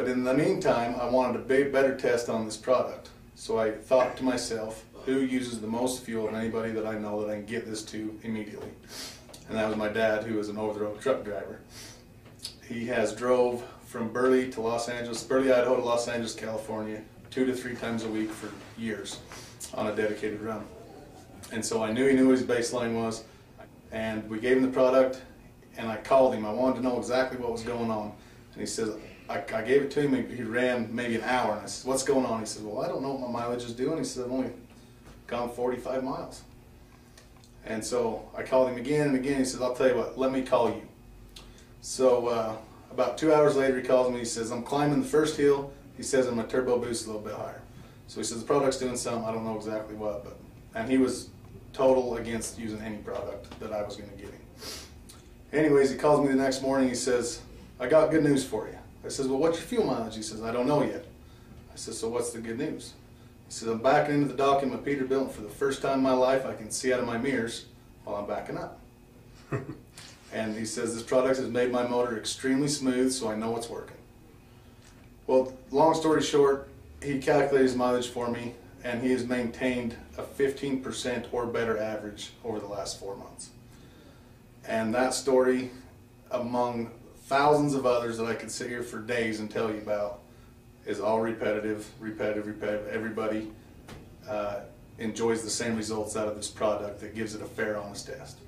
But in the meantime, I wanted a better test on this product. So I thought to myself, who uses the most fuel of anybody that I know that I can get this to immediately? And that was my dad, who is an over-the-road truck driver. He has drove from Burley to Los Angeles, Burley, Idaho to Los Angeles, California, 2 to 3 times a week for years on a dedicated run. And so I knew he knew what his baseline was, and we gave him the product, and I called him. I wanted to know exactly what was going on. And he says, I gave it to him, he ran maybe an hour, and I said, what's going on? He said, well, I don't know what my mileage is doing. He said, I've only gone 45 miles. And so I called him again and again. He said, I'll tell you what, let me call you. So about 2 hours later, he calls me. He says, I'm climbing the first hill. He says, I'm going to turbo boost a little bit higher. So he says, the product's doing something. I don't know exactly what. And he was total against using any product that I was going to give him. Anyways, he calls me the next morning. He says, I got good news for you. I says, well, what's your fuel mileage? He says, I don't know yet. I says, so what's the good news? He says, I'm backing into the dock in my Peterbilt, and for the first time in my life, I can see out of my mirrors while I'm backing up. And he says, this product has made my motor extremely smooth, so I know it's working. Well, long story short, he calculated his mileage for me, and he has maintained a 15% or better average over the last 4 months. And that story, among thousands of others that I could sit here for days and tell you about, is all repetitive. Everybody enjoys the same results out of this product that gives it a fair, honest test.